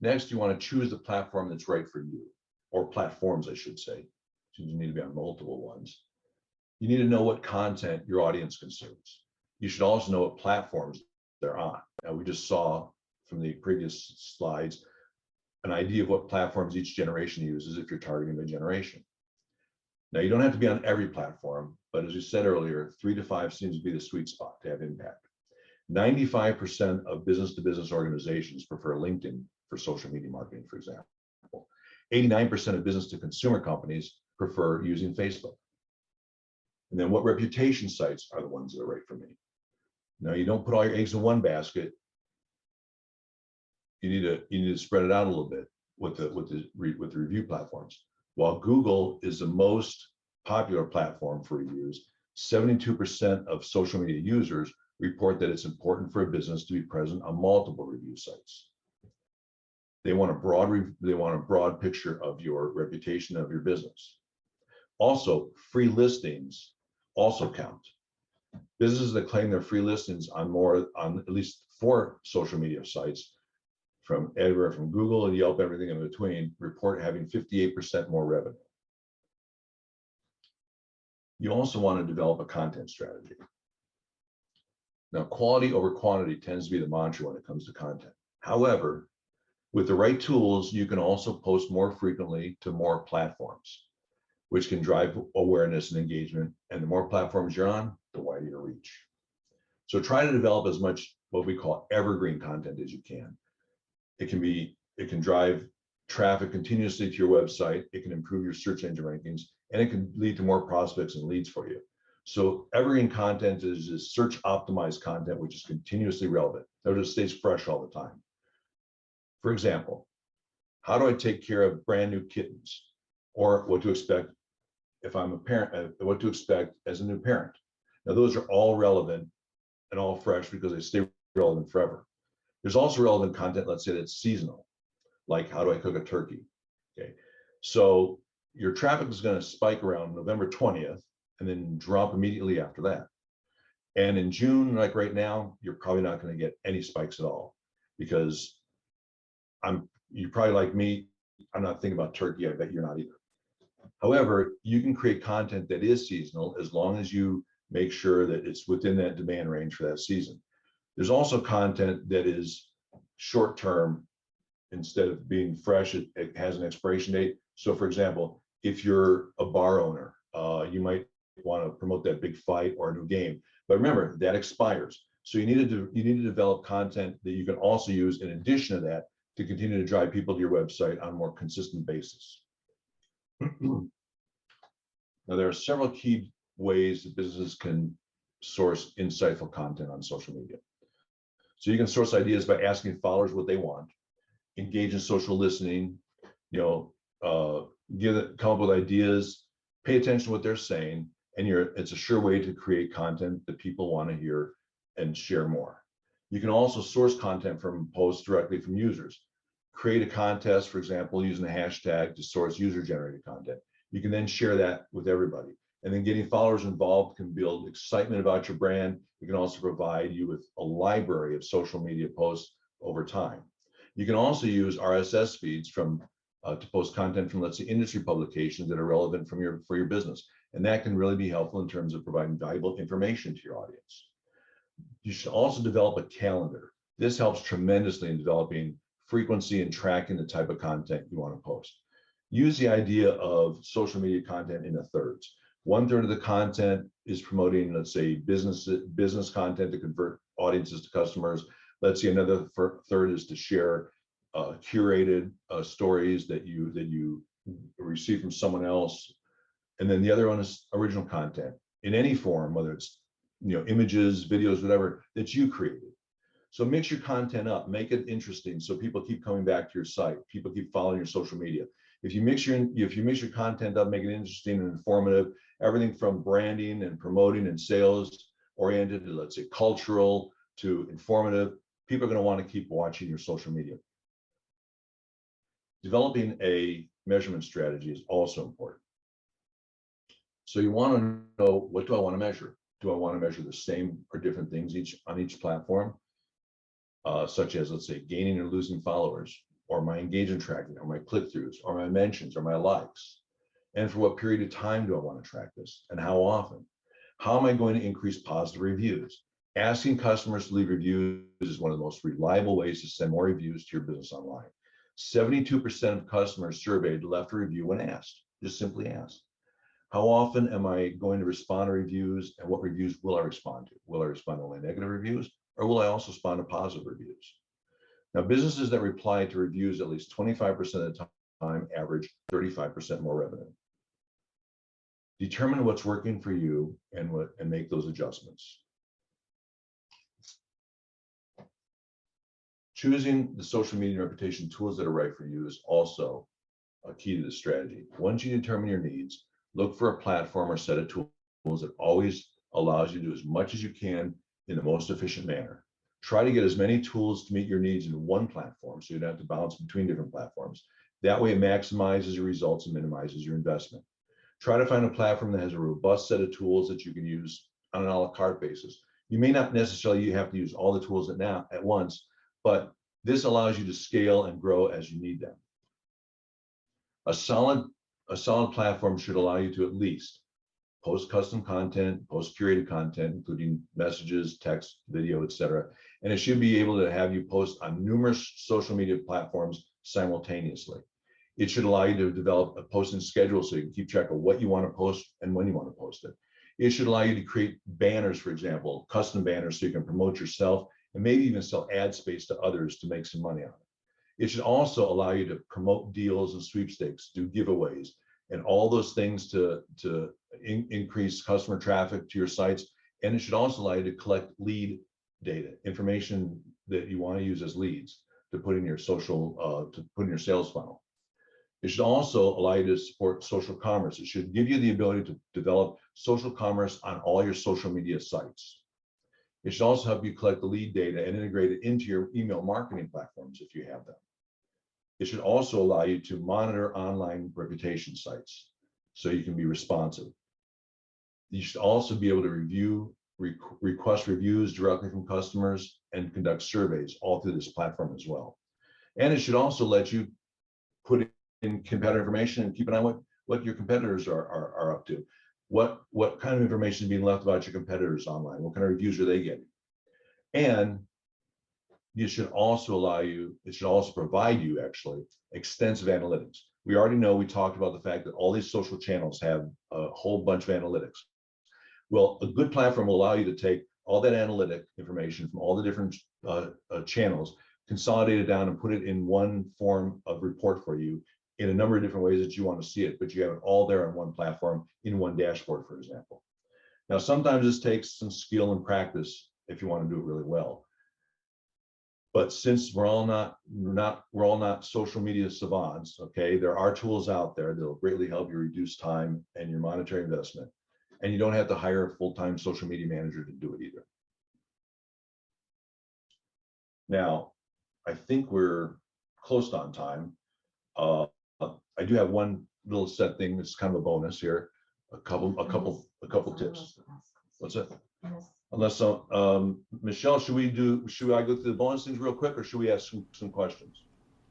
Speaker 2: Next, you want to choose the platform that's right for you, or platforms, I should say, since you need to be on multiple ones. You need to know what content your audience consumes. You should also know what platforms they're on. Now, we just saw from the previous slides an idea of what platforms each generation uses if you're targeting a generation. Now, you don't have to be on every platform, but as we said earlier, 3 to 5 seems to be the sweet spot to have impact. 95% of business-to-business organizations prefer LinkedIn for social media marketing, for example. 89% of business-to-consumer companies prefer using Facebook. And then what reputation sites are the ones that are right for me? Now, you don't put all your eggs in one basket. You need to spread it out a little bit with the review platforms. While Google is the most popular platform for reviews, 72% of social media users report that it's important for a business to be present on multiple review sites. They want a broad picture of your reputation of your business. Also, free listings also count. Businesses that claim their free listings on at least 4 social media sites, from everywhere from Google and Yelp, everything in between, report having 58% more revenue. You also want to develop a content strategy. Now, quality over quantity tends to be the mantra when it comes to content. However, with the right tools, you can also post more frequently to more platforms, which can drive awareness and engagement. And the more platforms you're on, the wider your reach. So try to develop as much what we call evergreen content as you can. It can drive traffic continuously to your website. It can improve your search engine rankings, and it can lead to more prospects and leads for you. So evergreen content is search optimized content, which is continuously relevant. That just stays fresh all the time. For example, how do I take care of brand new kittens? Or what to expect if I'm a parent, what to expect as a new parent. Now, those are all relevant and all fresh because they stay relevant forever. There's also relevant content, let's say, that's seasonal, like how do I cook a turkey? Okay, so your traffic is going to spike around November 20th and then drop immediately after that. And in June, like right now, you're probably not going to get any spikes at all, because you're probably like me, I'm not thinking about turkey. I bet you're not either. However, you can create content that is seasonal as long as you make sure that it's within that demand range for that season. There's also content that is short term. Instead of being fresh, it has an expiration date. So for example, if you're a bar owner, you might want to promote that big fight or a new game. But remember, that expires. So you need to develop content that you can also use in addition to that to continue to drive people to your website on a more consistent basis. Now, there are several key ways that businesses can source insightful content on social media. So you can source ideas by asking followers what they want, engage in social listening, come up with ideas, pay attention to what they're saying, and it's a sure way to create content that people want to hear and share more. You can also source content from posts directly from users. Create a contest, for example, using a hashtag to source user-generated content. You can then share that with everybody. And then getting followers involved can build excitement about your brand. It can also provide you with a library of social media posts over time. You can also use RSS feeds to post content from, let's say, industry publications that are relevant for your business. And that can really be helpful in terms of providing valuable information to your audience. You should also develop a calendar. This helps tremendously in developing frequency and tracking the type of content you want to post. Use the idea of social media content in thirds. 1/3 of the content is promoting, let's say, business content to convert audiences to customers. Let's say another third is to share curated stories that you receive from someone else. And then the other one is original content in any form, whether it's images, videos, whatever, that you created. So mix your content up, make it interesting so people keep coming back to your site, people keep following your social media. If you mix your content up, make it interesting and informative, everything from branding and promoting and sales oriented to, let's say, cultural to informative, people are going to want to keep watching your social media. Developing a measurement strategy is also important. So you want to know, what do I want to measure? Do I want to measure the same or different things on each platform? Such as, let's say, gaining or losing followers, or my engagement tracking, or my click-throughs, or my mentions, or my likes. And for what period of time do I want to track this, and how often? How am I going to increase positive reviews? Asking customers to leave reviews is one of the most reliable ways to send more reviews to your business online. 72% of customers surveyed left a review when asked, just simply asked. How often am I going to respond to reviews, and what reviews will I respond to? Will I respond to only negative reviews, or will I also respond to positive reviews? Now, businesses that reply to reviews at least 25% of the time average 35% more revenue. Determine what's working for you and make those adjustments. Choosing the social media reputation tools that are right for you is also a key to the strategy. Once you determine your needs, look for a platform or set of tools that always allows you to do as much as you can in the most efficient manner. Try to get as many tools to meet your needs in one platform, so you don't have to bounce between different platforms. That way it maximizes your results and minimizes your investment. Try to find a platform that has a robust set of tools that you can use on an a la carte basis. You may not necessarily have to use all the tools at once, but this allows you to scale and grow as you need them. A solid platform should allow you to at least post custom content, post curated content, including messages, text, video, etc. And it should be able to have you post on numerous social media platforms simultaneously. It should allow you to develop a posting schedule so you can keep track of what you want to post and when you want to post it. It should allow you to create banners, for example, custom banners, so you can promote yourself and maybe even sell ad space to others to make some money on it. It should also allow you to promote deals and sweepstakes, do giveaways, and all those things to increase customer traffic to your sites. And it should also allow you to collect lead data, information that you want to use as leads to put in your your sales funnel. It should also allow you to support social commerce. It should give you the ability to develop social commerce on all your social media sites. It should also help you collect the lead data and integrate it into your email marketing platforms if you have them. It should also allow you to monitor online reputation sites so you can be responsive. You should also be able to request reviews directly from customers and conduct surveys all through this platform as well. And it should also let you put in competitor information and keep an eye on what your competitors are up to. What kind of information is being left about your competitors online? What kind of reviews are they getting? And it should also provide you actually extensive analytics. We already know, we talked about the fact that all these social channels have a whole bunch of analytics. Well, a good platform will allow you to take all that analytic information from all the different channels, consolidate it down and put it in one form of report for you in a number of different ways that you want to see it, but you have it all there on one platform in one dashboard, for example. Now, sometimes this takes some skill and practice if you want to do it really well. But since we're all not social media savants, okay, there are tools out there that will greatly help you reduce time and your monetary investment. And you don't have to hire a full-time social media manager to do it either. Now, I think we're close on time. I do have one little set thing that's kind of a bonus here. A couple tips. What's it? Unless Michelle, should I go through the bonus things real quick, or should we ask some questions?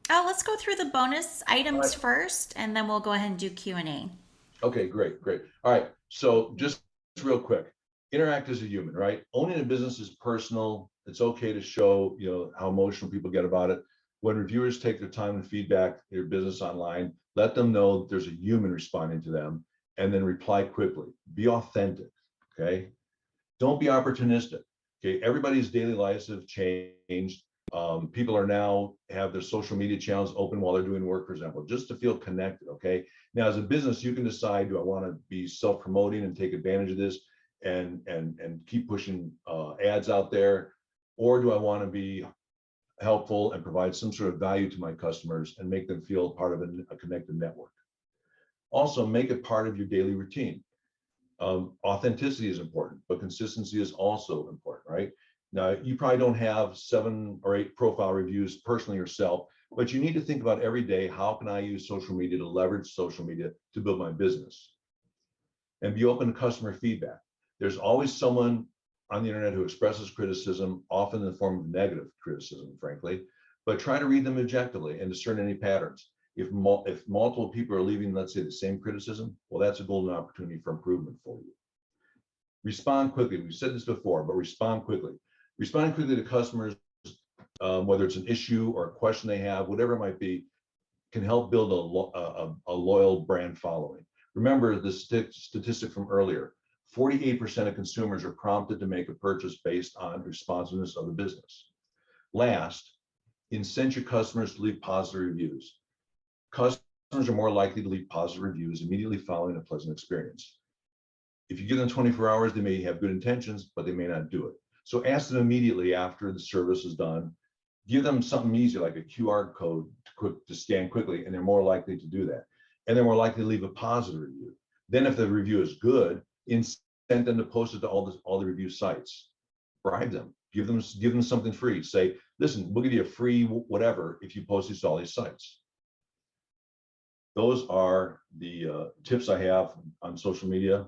Speaker 1: Let's go through the bonus items first, and then we'll go ahead and do Q&A.
Speaker 2: Okay, great. All right, so just real quick, interact as a human, right? Owning a business is personal. It's okay to show, how emotional people get about it. When reviewers take their time to feedback your business online, let them know that there's a human responding to them, and then reply quickly. Be authentic, okay? Don't be opportunistic, okay? Everybody's daily lives have changed. People are now have their social media channels open while they're doing work, for example, just to feel connected, okay? Now, as a business, you can decide, do I want to be self-promoting and take advantage of this and keep pushing ads out there, or do I want to be helpful and provide some sort of value to my customers and make them feel part of a connected network? Also, make it part of your daily routine. Authenticity is important, but consistency is also important, right? Now, you probably don't have 7 or 8 profile reviews personally yourself, but you need to think about every day, how can I use social media to leverage social media to build my business? and be open to customer feedback. There's always someone on the internet who expresses criticism, often in the form of negative criticism, frankly, but try to read them objectively and discern any patterns. If multiple people are leaving, let's say, the same criticism, well, that's a golden opportunity for improvement for you. Respond quickly. We've said this before, but respond quickly. Responding quickly to customers, whether it's an issue or a question they have, whatever it might be, can help build a loyal brand following. Remember the statistic from earlier, 48% of consumers are prompted to make a purchase based on responsiveness of the business. Last, incent your customers to leave positive reviews. Customers are more likely to leave positive reviews immediately following a pleasant experience. If you give them 24 hours, they may have good intentions, but they may not do it. So ask them immediately after the service is done. Give them something easy like a QR code to scan quickly, and they're more likely to do that. And they're more likely to leave a positive review. Then if the review is good, incent them to post it to all the review sites. Bribe them. Give them something free. Say, listen, we'll give you a free whatever if you post these to all these sites. Those are the tips I have on social media.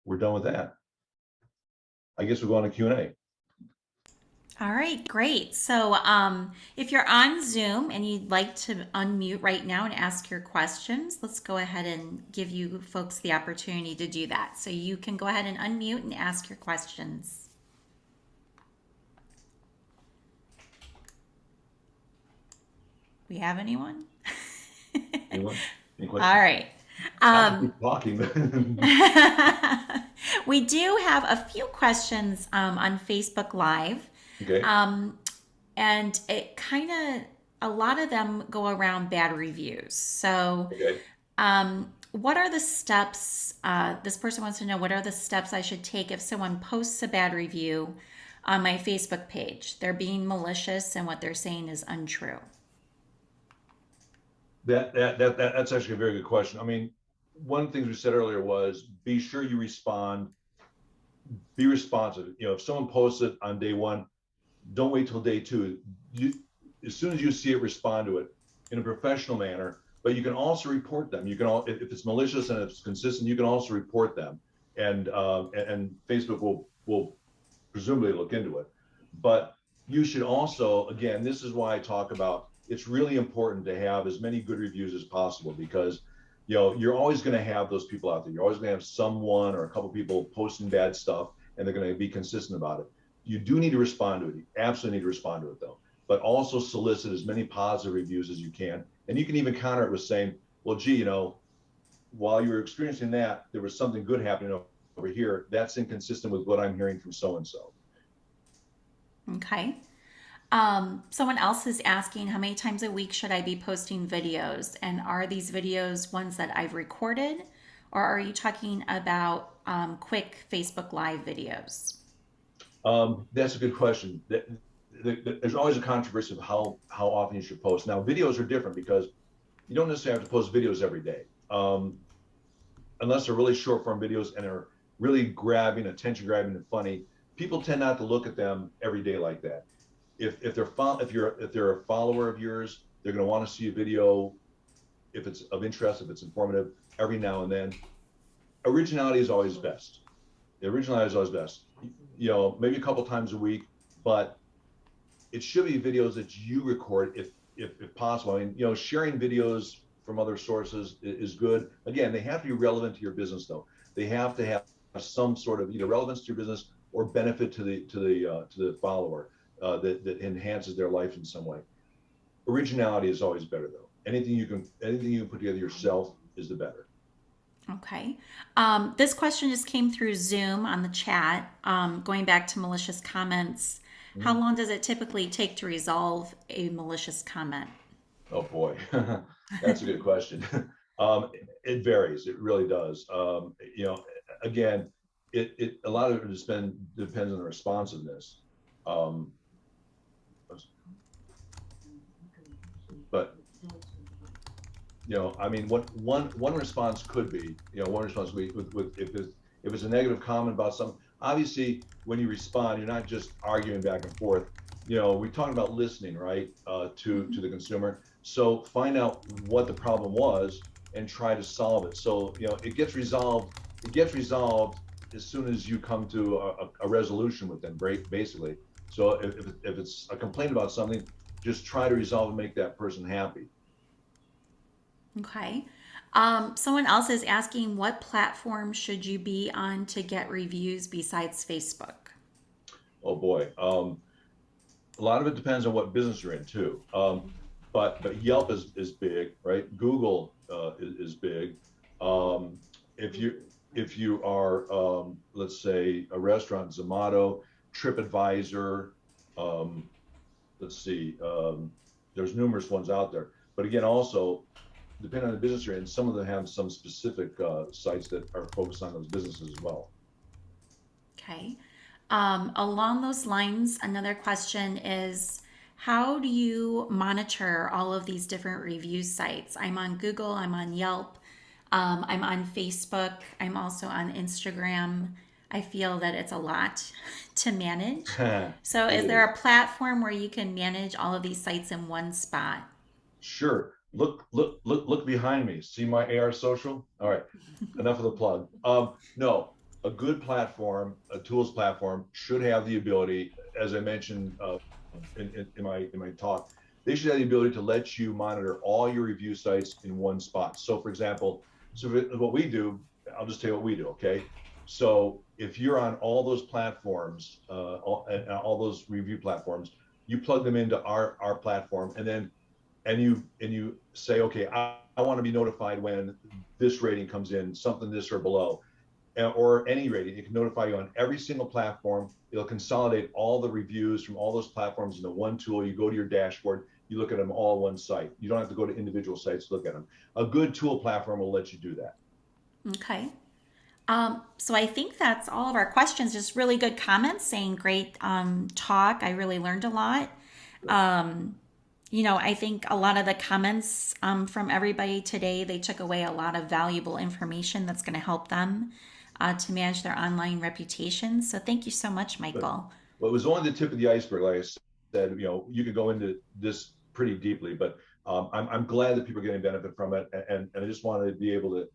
Speaker 2: We're done with that. I guess we'll go on to Q&A.
Speaker 1: All right, great. So if you're on Zoom and you'd like to unmute right now and ask your questions, let's go ahead and give you folks the opportunity to do that. So you can go ahead and unmute and ask your questions. We have anyone?
Speaker 2: Anyone? Any questions?
Speaker 1: All right. We do have a few questions on Facebook Live.
Speaker 2: Okay.
Speaker 1: And it kind of, a lot of them go around bad reviews. So,
Speaker 2: Okay.
Speaker 1: what are the steps? This person wants to know, what are the steps I should take if someone posts a bad review on my Facebook page? They're being malicious and what they're saying is untrue.
Speaker 2: That's actually a very good question. I mean, one of the things we said earlier was be sure you respond, be responsive. You know, if someone posts it on day one, don't wait till day two. As soon as you see it, respond to it in a professional manner. But you can also report them. You can if it's malicious and it's consistent, you can also report them, and Facebook will presumably look into it. But you should also, again, this is why I talk about it's really important to have as many good reviews as possible, because you know you're always going to have those people out there. You're always going to have someone or a couple people posting bad stuff, and they're going to be consistent about it. You do need to respond to it. You absolutely need to respond to it, though. But also solicit as many positive reviews as you can. And you can even counter it with saying, well, gee, you know, while you were experiencing that, there was something good happening over here. That's inconsistent with what I'm hearing from so-and-so.
Speaker 1: Okay. Someone else is asking, how many times a week should I be posting videos? And are these videos ones that I've recorded? Or are you talking about quick Facebook Live videos?
Speaker 2: That's a good question. There's always a controversy of how often you should post. Now, videos are different because you don't necessarily have to post videos every day. Unless they're really short form videos and are really attention grabbing and funny, people tend not to look at them every day like that. If they're a follower of yours, they're going to want to see a video if it's of interest, if it's informative, every now and then. Originality is always best. The originality is always best. You know, maybe a couple times a week, but it should be videos that you record if possible. I mean, you know, sharing videos from other sources is good. Again, they have to be relevant to your business, though. They have to have some sort of either relevance to your business or benefit to the follower that enhances their life in some way. Originality is always better, though. Anything you can put together yourself is the better.
Speaker 1: Okay. This question just came through Zoom on the chat. Going back to malicious comments, how long does it typically take to resolve a malicious comment?
Speaker 2: Oh boy, that's a good question. It varies. It really does. You know, again, a lot of it depends on the responsiveness. But you know, I mean, what one response could be, with if it's a negative comment about something. Obviously, when you respond, you're not just arguing back and forth. You know, we're talking about listening, right, to the consumer. So find out what the problem was and try to solve it. So, it gets resolved. It gets resolved as soon as you come to a resolution with them, basically. So if it's a complaint about something, just try to resolve and make that person happy.
Speaker 1: Okay. Someone else is asking, what platform should you be on to get reviews besides Facebook?
Speaker 2: Oh boy. A lot of it depends on what business you're in too. But Yelp is big, right? Google is big. Um, if you are, let's say, a restaurant, Zomato, TripAdvisor, um, let's see, there's numerous ones out there. But again, also depending on the business you're in, some of them have some specific sites that are focused on those businesses as well.
Speaker 1: Okay. Along those lines, another question is, how do you monitor all of these different review sites? I'm on Google, I'm on Yelp, I'm on Facebook, I'm also on Instagram. I feel that it's a lot to manage. So,
Speaker 2: It
Speaker 1: is there
Speaker 2: is.
Speaker 1: a platform where you can manage all of these sites in one spot?
Speaker 2: Sure. Look behind me. See my AR social? All right. Enough of the plug. No, a good platform, a tools platform should have the ability, as I mentioned in my talk, they should have the ability to let you monitor all your review sites in one spot. So for example, what we do, I'll just tell you what we do, okay? So if you're on all those platforms, all those review platforms, you plug them into our platform, and you say, okay, I want to be notified when this rating comes in, something this or below, or any rating. It can notify you on every single platform. It'll consolidate all the reviews from all those platforms into one tool. You go to your dashboard, you look at them all on one site. You don't have to go to individual sites to look at them. A good tool platform will let you do that.
Speaker 1: Okay. So I think that's all of our questions. Just really good comments saying great talk. I really learned a lot.
Speaker 2: Good.
Speaker 1: Um, I think a lot of the comments from everybody today, they took away a lot of valuable information that's going to help them to manage their online reputation. So thank you so much,
Speaker 2: Good.
Speaker 1: Michael.
Speaker 2: Well, it was only the tip of the iceberg. Like I said, you could go into this pretty deeply, but I'm glad that people are getting benefit from it. And I just wanted to be able to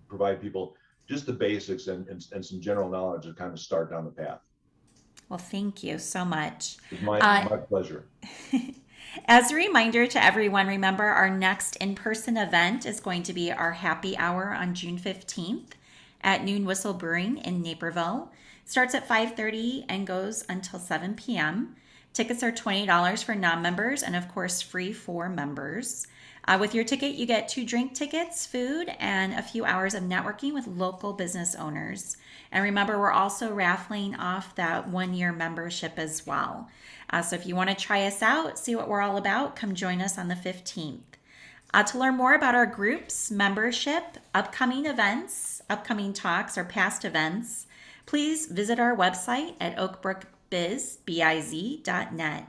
Speaker 2: provide people just the basics and some general knowledge to kind of start down the path.
Speaker 1: Well, thank you so much.
Speaker 2: It's my
Speaker 1: Uh,
Speaker 2: my pleasure.
Speaker 1: As a reminder to everyone, remember our next in person event is going to be our happy hour on June 15th at Noon Whistle Brewing in Naperville. Starts at 5:30 and goes until 7 p.m. Tickets are $20 for non members and, of course, free for members. With your ticket, you get 2 drink tickets, food, and a few hours of networking with local business owners. And remember, we're also raffling off that 1 year membership as well. So if you want to try us out, see what we're all about, come join us on the 15th. To learn more about our groups, membership, upcoming events, upcoming talks, or past events, please visit our website at oakbrookbiz.net.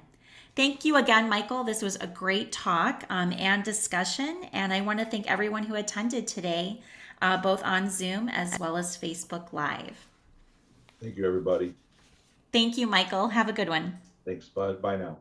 Speaker 1: Thank you again, Michael. This was a great talk and discussion, and I want to thank everyone who attended today, both on Zoom as well as Facebook Live.
Speaker 2: Thank you, everybody.
Speaker 1: Thank you, Michael. Have a good one.
Speaker 2: Thanks. Bye now.